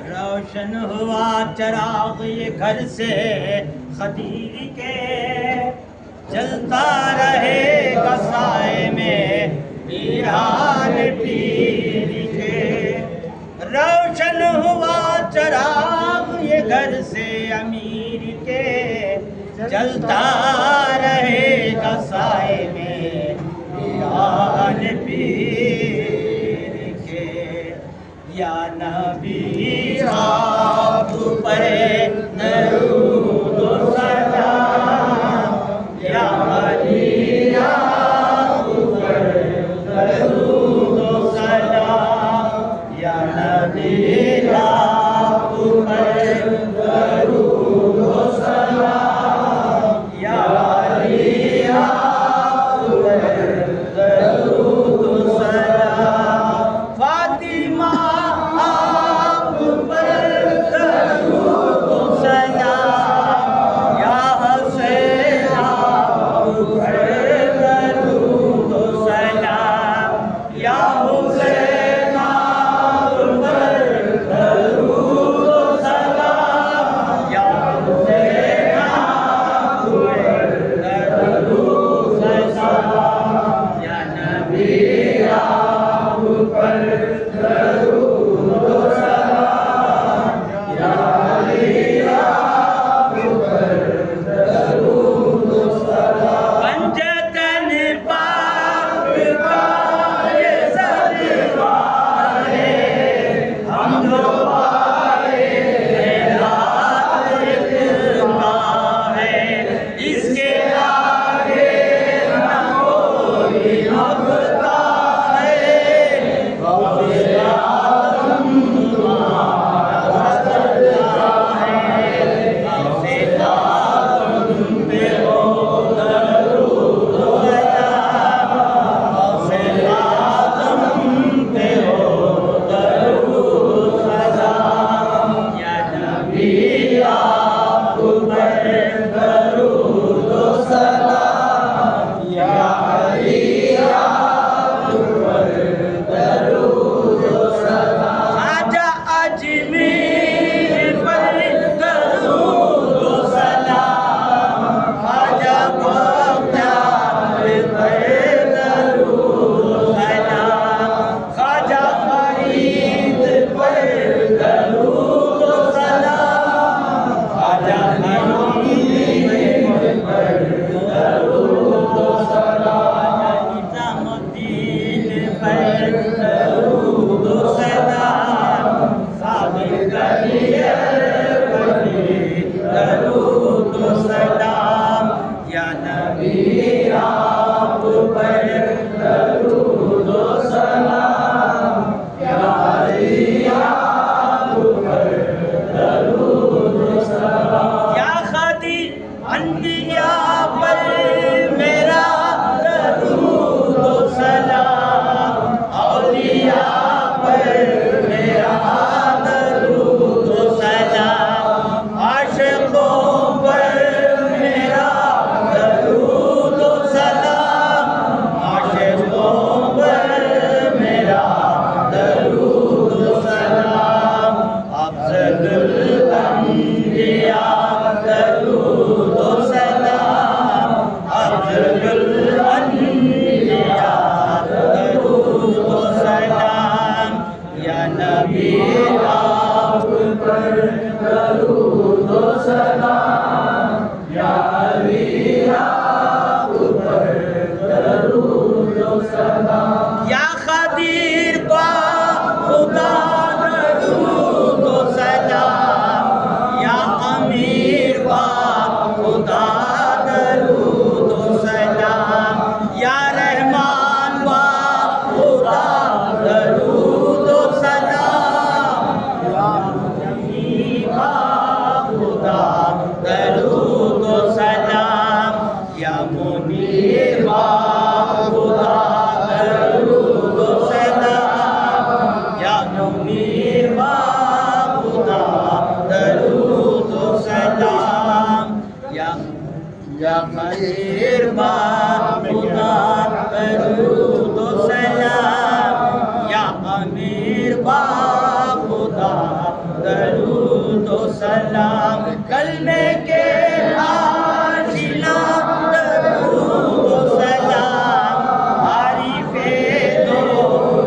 روشن ہوا چراغ یہ گھر سے خدیر کے، جلتا رہے گا سائے میں پیران پیر کے۔ روشن ہوا چراغ یہ گھر سے امیر کے، جلتا رہے گا سائے میں پیران پیر کے۔ یا نبی آپ پر درود و سلام، یا علی آپ پر درود و سلام، یا نبی آپ پر درود و سلام، یا علی آپ پر درود و سلام، فاطمہ آپ پر درود و سلام، یا حسین آپ پر درود و سلام، یا حسین آپ پر درود و سلام، یا حسین آپ پر درود و سلام، یا نبی آپ پر درود و سلام، یا علی آپ پر درود و سلام۔ پنجتن پاک کا یہ سجدہ ہے، حمد و پائے خیرات کا ہے، اس کے آگے نہ کوئی ابتا ہے، غوث اعظم تمہارا سجدہ ہے، غوث اعظم پہ ہو درود و سلام، غوث اعظم پہ ہو درود و سلام، یا نبی آپ پر درود و سلام، یا علی آپ پر درود و سلام، خواجہ اجمیر پر درود و سلام، خواجہ بختیار پر درود و سلام، خواجہ فرید پر درود و سلام، خواجہ فرید پر درود و سلام، نظام الدین پر درود و سلام، صابر کلیہ پر درود و سلام، یا نبی آپ پر درود و سلام، یا علی آپ پر درود و سلام، یا خاتم انبیاء پر میرا درود و سلام، اولیاء پر میرا درود و سلام، عاشقوں پر میرا درود و سلام، عاشقوں پر میرا درود و سلام، افضل الانبیاء درود و سلام، افضل الانبیاء درود و سلام، یا نبی آپ پر درود و سلام، یا علی آپ پر درود و سلام، یا خدیر با خدا درود و سلام، یا امیر با خدا درود و سلام، یا رحمان با خدا درود و سلام، یا مجید با خدا درود و سلام، امیر با خدا درود و سلام یا امیر با خدا درود و سلام کلمے کے آشنا درود و سلام عارف دو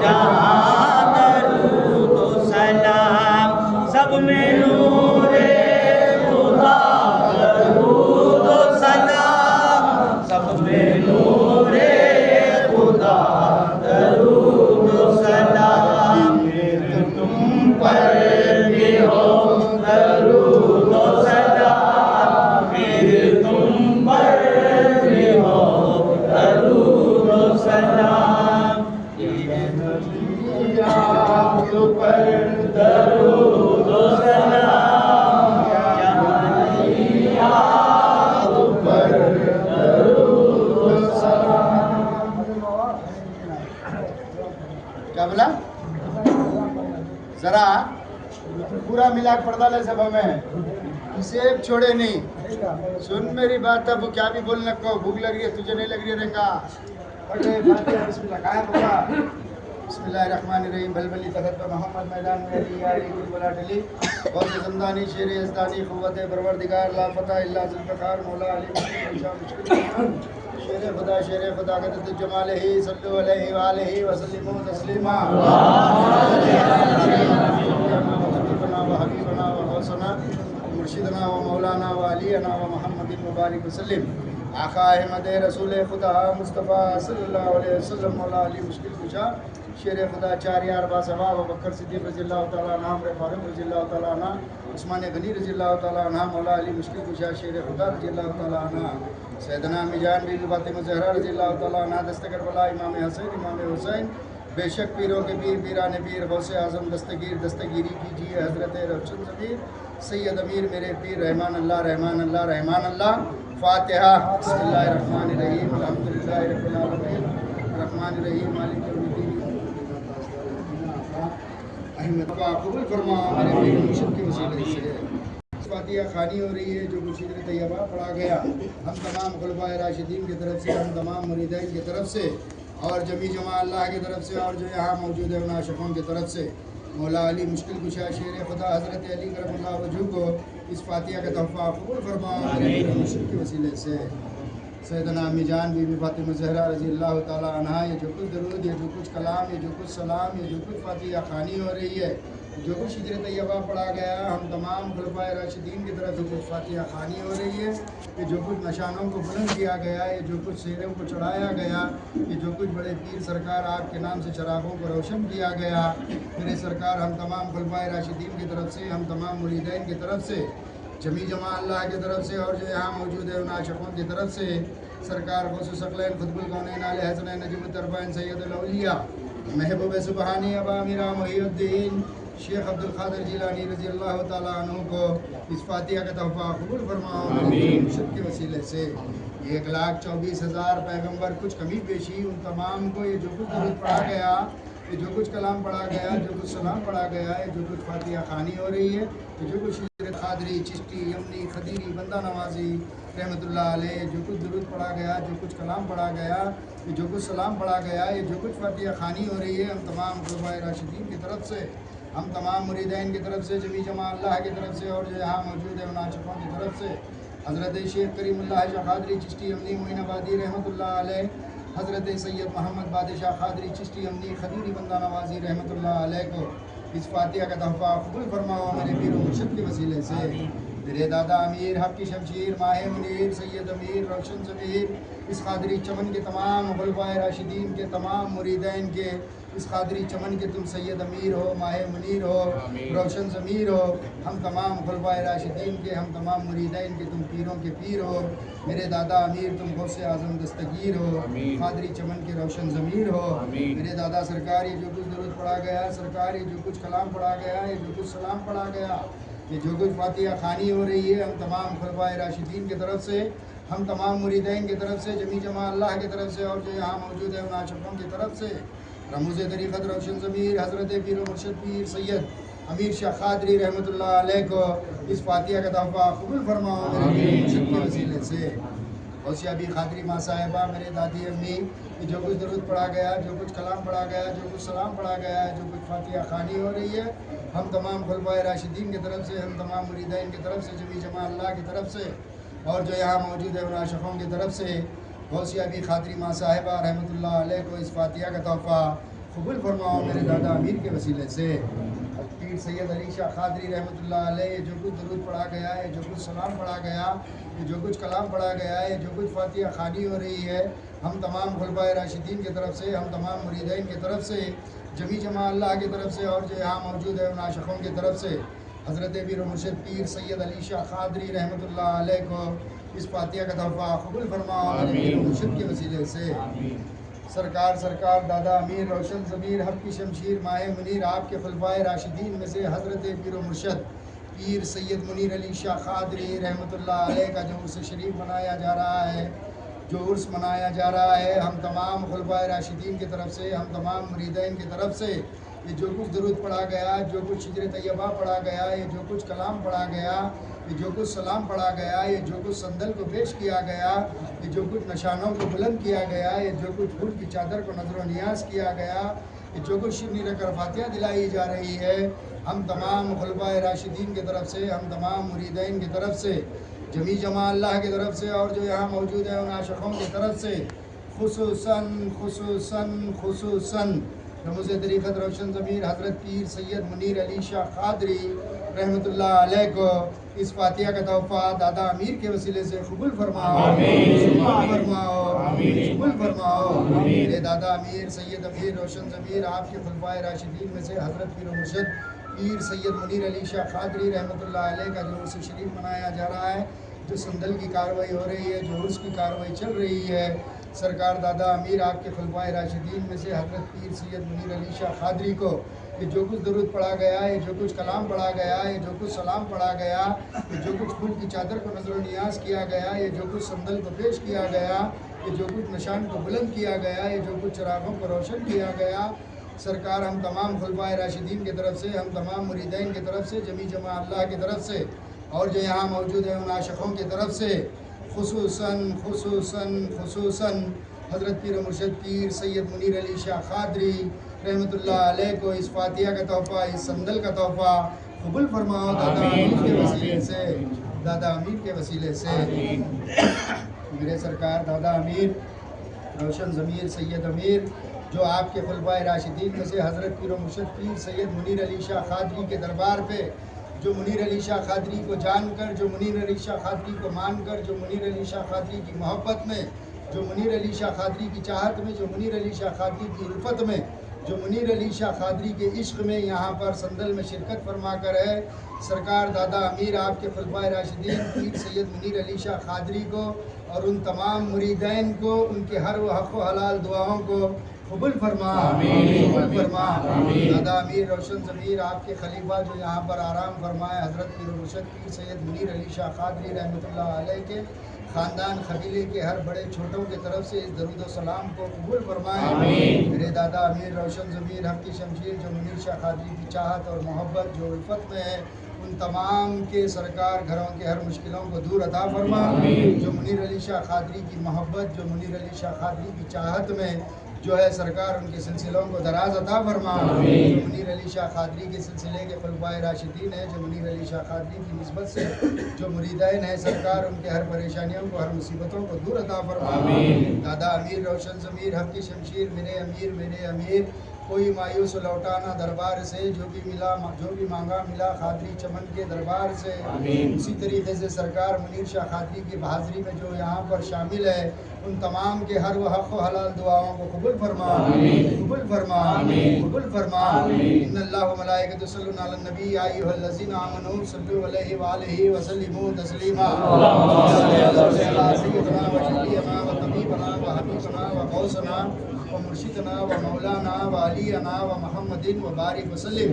جہاں درود و سلام سب میں نور خدا درود و سلام سب میں نور خدا درود و سلام تم پر بھی ہو درود و سلام پھر تم پر بھی ہو درود و سلام آپ پر درود و سلام یا آپ پر درود و سلام. کیا بولا؟ ذرا پورا ملا کے پردہ لے سب ہمیں اسے ایک چھوڑے نہیں. سن میری بات اب کیا بھی بولنے کو بھوک لگ رہی ہے تجھے نہیں لگ رہی ہے رکھا پڑھے فاتحہ بسم اللہ کہاں بکا بسم اللہ الرحمن الرحیم بلبلی تخت محمد میدان میں علی علی گل بلا ڈلی غوث زندانی شیر یزدانی قوت پروردگار لا فتح الا ذوالفقار مولا علی شیر خدا قدرت جمال ہی صلو علیہ وآلہ وسلم تسلیما وحبیبنا وغوثنا مرشدنا و مولانا و علینا و محمد مبارک وسلم. آقا احمد رسول خدا مصطفیٰ صلی اللہ علیہ وسلم مولا علی مشکل کشا شیر خدا چار یار با ثواب بکر صدیق رضی اللہ تعالیٰ عنہ عمر فاروق رضی اللہ تعالیٰ عنہ عثمان غنی رضی اللہ تعالیٰ عنہ مولا علی مشکل کشا شیر خدا رضی اللہ تعالیٰ عنہ سیدنا میجان بی بی فاطمہ زہرا رضی اللہ تعالیٰ عنہ دستگر بلا امام حسین بے شک پیروں کے پیر پیران پیر غوث اعظم دستگیری کیجیے حضرت روشن ضمیر سید امیر میرے پیر رحمان اللہ فاتحہ. بسم اللہ الرحمن الرحیم الحمدللہ رب العالمین الرحمن الرحیم مالک یوم الدین. احمد کا قبول فرما میرے پیر مرشد کے وسیلے سے. فاتحہ خوانی ہو رہی ہے جو مشیر طیبہ پڑھا گیا ہم تمام خلفائے راشدین کی طرف سے ہم تمام مریدین کی طرف سے اور جمی جماع اللہ کی طرف سے اور جو یہاں موجود ہے ان عاشقوں کی طرف سے مولا علی مشکل کشا شیر خدا حضرت علی کرم اللہ وجہ کو اس فاتحہ کا تحفہ قبول فرما میرے پیر مرشد کے وسیلے سے. سیدنا امی جان بی بی فاطمہ زہرا رضی اللہ تعالیٰ عنہ یہ جو کچھ درود یہ جو کچھ کلام یہ جو کچھ سلام یہ جو کچھ فاتحہ خوانی ہو رہی ہے جو کچھ ہجر طیبہ پڑھا گیا ہم تمام خلفائے راشدین کی طرف جو کچھ فاتحہ خوانی ہو رہی ہے کہ جو کچھ نشانوں کو بلند کیا گیا ہے جو کچھ سیروں کو چڑھایا گیا کہ جو کچھ بڑے پیر سرکار آپ کے نام سے چراغوں کو روشن کیا گیا میرے سرکار ہم تمام خلفائے راشدین کی طرف سے ہم تمام مریدین کی طرف سے جمی جماع اللہ کی طرف سے اور جو یہاں موجود ہے ان عاشقوں کی طرف سے سرکار غوث ثقلین قطب الکونین اعلی حسنین نجم الطرفین سید الاولیاء محبوب سبحانی ابا میرا محی الدین شیخ عبد القادر جیلانی رضی اللہ تعالیٰ عنہ کو اس فاتحہ کا تحفہ قبول فرماؤ مرشد کے وسیلے سے. 1,24,000 پیغمبر کچھ کمی پیشی ان تمام کو یہ جو کچھ درود پڑھا گیا یہ جو کچھ کلام پڑھا گیا جو کچھ سلام پڑھا گیا ہے جو کچھ فاتحہ خوانی ہو رہی ہے جو کچھ قادری چشتی یمنی خدیری بندہ نوازی رحمۃ اللہ علیہ جو کچھ درود پڑھا گیا جو کچھ کلام پڑھا گیا یہ جو کچھ سلام پڑھا گیا یہ جو کچھ فاتحہ خوانی ہو رہی ہے ہم تمام خلفائے راشدین کی طرف سے ہم تمام مریدین کی طرف سے جمی جماع اللہ کی طرف سے اور جو یہاں موجود ہے ان عاشقوں کی طرف سے حضرت شیخ کریم اللہ شاہ قادری چشتی امنی معین آبادی رحمۃ اللہ علیہ حضرت سید محمد بادشاہ قادری چشتی امنی خدیری بندہ نوازی رحمۃ اللہ علیہ کو اس فاتحہ کا تحفہ قبول فرماؤ میرے پیر و مرشد کے وسیلے سے. میرے دادا امیر حق کی شمشیر ماہ منیر سید امیر روشن ضمیر اس قادری چمن کے تمام خلفائے راشدین کے تمام مریدین کے اس قادری چمن کے تم سید امیر ہو ماہ منیر ہو روشن ضمیر ہو ہم تمام خلفائے راشدین کے ہم تمام مریدین کے تم پیروں کے پیر ہو. میرے دادا امیر تم غوث اعظم دستگیر ہو قادری چمن کے روشن ضمیر ہو. میرے دادا سرکار یہ جو کچھ درود پڑھا گیا سرکار یہ جو کچھ کلام پڑھا گیا یہ جو کچھ سلام پڑھا گیا یہ جو کچھ فاتحہ خوانی ہو رہی ہے ہم تمام خلفائے راشدین کی طرف سے ہم تمام مریدین کی طرف سے جمی جماع اللہ کی طرف سے اور جو یہاں موجود ہے ان عاشقوں کی طرف سے رموز طریقت روشن ضمیر حضرت پیر و مرشد پیر سید امیر شاہ قادری رحمۃ اللہ علیہ کو اس فاتحہ کا تحفہ قبول فرماؤ میرے مرشد کے وسیلے سے. غوثیہ ابی قادری ماں صاحبہ، میرے دادی امی، کہ جو کچھ درود پڑھا گیا، جو کچھ کلام پڑھا گیا، جو کچھ سلام پڑھا گیا ہے، جو کچھ فاتحہ خوانی ہو رہی ہے، ہم تمام خلفائے راشدین کی طرف سے، ہم تمام مریدین کی طرف سے، جمی جماع اللہ کی طرف سے، اور جو یہاں موجود ہے ان عاشقوں کی طرف سے، غوثیہ ابی قادری ماں صاحبہ رحمۃ اللہ علیہ کو اس فاتحہ کا تحفہ قبول فرماؤ میرے دادا امیر کے وسیلے سے۔ پیر سید علی شاہ قادری رحمۃ اللہ علیہ، جو کچھ درود پڑھا گیا ہے، جو کچھ سلام پڑھا گیا، جو کچھ کلام پڑھا گیا ہے، جو کچھ فاتحہ خوانی ہو رہی ہے، ہم تمام خلفائے راشدین کی طرف سے، ہم تمام مریدین کی طرف سے، جمی جماع اللہ کی طرف سے، اور جو یہاں موجود ہے ان عاشقوں کی طرف سے، حضرت پیر و مرشد پیر سید علی شاہ قادری رحمۃ اللہ علیہ کو اس فاتحہ کا تحفہ قبول فرماؤ میرے پیر و مرشد کے وسیلے سے۔ سرکار دادا امیر روشن ضمیر حق کی شمشیر ماہ منیر، آپ کے خلفائے راشدین میں سے حضرت پیر و مرشد پیر سید منیر علی شاہ قادری رحمۃ اللہ علیہ کا جو عرس شریف منایا جا رہا ہے، جو عرس منایا جا رہا ہے، ہم تمام خلفائے راشدین کی طرف سے، ہم تمام مریدین کی طرف سے، یہ جو کچھ درود پڑھا گیا، جو کچھ شجر طیبہ پڑھا گیا، یہ جو کچھ کلام پڑھا گیا، یہ جو کچھ سلام پڑھا گیا، یہ جو کچھ صندل کو پیش کیا گیا، یہ جو کچھ نشانوں کو بلند کیا گیا، یہ جو کچھ پھول کی چادر کو نظر و نیاز کیا گیا، یہ جو کچھ شیرنی رکھ کر فاتحہ دلائی جا رہی ہے، ہم تمام خلفائے راشدین کی طرف سے، ہم تمام مریدین کی طرف سے، جمی جماع اللہ کی طرف سے، اور جو یہاں موجود ہیں ان عاشقوں کی طرف سے، خصوصاً رموز طریقت روشن ضمیر حضرت پیر سید منیر علی شاہ قادری رحمۃ اللہ علیہ کو اس فاتحہ کا تحفہ دادا امیر کے وسیلے سے قبول فرماؤ، قبول فرماؤ میرے دادا امیر سید امیر روشن ضمیر، آپ کے خلفائے راشدین میں سے حضرت پیر و مرشد پیر سید منیر علی شاہ قادری رحمۃ اللہ علیہ کا جو عرس شریف منایا جا رہا ہے، جو صندل کی کاروائی ہو رہی ہے، جو عرس کی کاروائی چل رہی ہے، سرکار دادا امیر آپ کے خلفائے راشدین میں سے حضرت پیر سید منیر علی شاہ قادری کو یہ جو کچھ درود پڑھا گیا ہے، جو کچھ کلام پڑھا گیا ہے، جو کچھ سلام پڑھا گیا، یہ جو کچھ پھول کی چادر کو نظر و نیاز کیا گیا، یہ جو کچھ صندل کو پیش کیا گیا، یہ جو کچھ نشان کو بلند کیا گیا، یہ جو کچھ چراغوں کو روشن کیا گیا، سرکار ہم تمام خلفائے راشدین کی طرف سے، ہم تمام مریدین کی طرف سے، جمی جماع اللہ کی طرف سے، اور جو یہاں موجود ہیں ان عاشقوں کی طرف سے، خصوصاً حضرت پیر و مرشد پیر سید منیر علی شاہ قادری رحمۃ اللہ علیہ کو اس فاتحہ کا تحفہ، اس صندل کا تحفہ قبول فرماؤ دادا امیر کے وسیلے سے، دادا امیر کے وسیلے سے۔ میرے سرکار دادا امیر روشن ضمیر سید امیر، جو آپ کے خلفائے راشدین میں سے حضرت پیر و مرشد پیر سید منیر علی شاہ قادری کے دربار پہ، جو منیر علی شاہ قادری کو جان کر، جو منیر علی شاہ قادری کو مان کر، جو منیر علی شاہ قادری کی محبت میں، جو منیر علی شاہ قادری کی چاہت میں، جو منیر علی شاہ قادری کی الفت میں، جو منیر علی شاہ قادری کے عشق میں یہاں پر صندل میں شرکت فرما کر ہے، سرکار دادا امیر آپ کے خلفائے راشدین پیر سید منیر علی شاہ قادری کو اور ان تمام مریدین کو ان کے ہر و حق و حلال دعاؤں کو قبول فرما، قبول فرما۔ دادا امیر روشن ضمیر آپ کے خلیفہ جو یہاں پر آرام فرمائے، حضرت پیر و مرشد پیر سید منیر علی شاہ قادری رحمۃ اللہ علیہ کے خاندان قبیلے کے ہر بڑے چھوٹوں کی طرف سے اس درود و سلام کو قبول فرمائے۔ میرے دادا امیر روشن ضمیر حق کی شمشیر، جو منیر شاہ قادری کی چاہت اور محبت، جو الفت میں ہے، ان تمام کے سرکار گھروں کے ہر مشکلوں کو دور عطا فرما۔ جو منیر علی شاہ قادری کی محبت، جو منیر علی شاہ قادری کی چاہت میں جو ہے، سرکار ان کے سلسلوں کو دراز عطا فرما۔ جو منیر علی شاہ قادری کے سلسلے کے خلفائے راشدین ہیں، جو منیر علی شاہ قادری کی نسبت سے جو مریدین ہیں، سرکار ان کے ہر پریشانیوں کو، ہر مصیبتوں کو دور عطا فرما۔ دادا امیر روشن ضمیر حق کی شمشیر، میرے امیر، کوئی مایوس لوٹانا دربار سے، جو بھی مانگا ملا قادری چمن کے دربار سے۔ اسی طریقے سے سرکار منیر شاہ قادری کی بحاضری میں جو یہاں پر شامل ہے، ان تمام کے ہر و حق و حلال دعاؤں کو قبول فرما، قبول فرما، قبول فرما۔ ان اللہ و ملائکۃہ یصلون علی النبی یا ایھا الذین آمنوا صلوا علیہ وآلہ وسلموا تسلیما۔ سیدنا و شفیعنا و طبیبنا و حبیبنا و غوثنا و مرشدنا و مولانا و علینا و محمد و بارک وسلم۔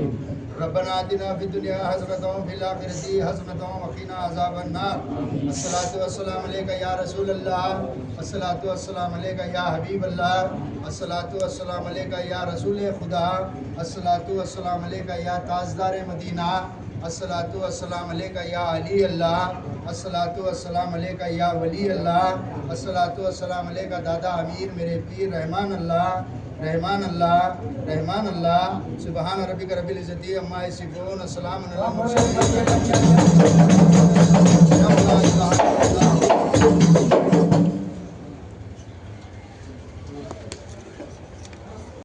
ربنا آتنا فی الدنیا حسنۃ وفی الآخرۃ حسنۃ وقنا عذاب النار۔ الصلاۃ والسلام علیک یا رسول اللہ، الصلاۃ والسلام علیک یا حبیب اللہ، الصلاۃ والسلام علیک یا رسول خدا، الصلاۃ والسلام علیک یا تاجدار مدینہ۔ الصلاۃ والسلام علیکہ یا علی اللہ، الصلاۃ والسلام علیکہ یا ولی اللہ، الصلاۃ والسلام علیکہ دادا امیر میرے پیر رحمان اللہ، رحمان اللہ، رحمان اللہ۔ سبحان ربک رب العزت عما یصفون، السلام علی المرسلین۔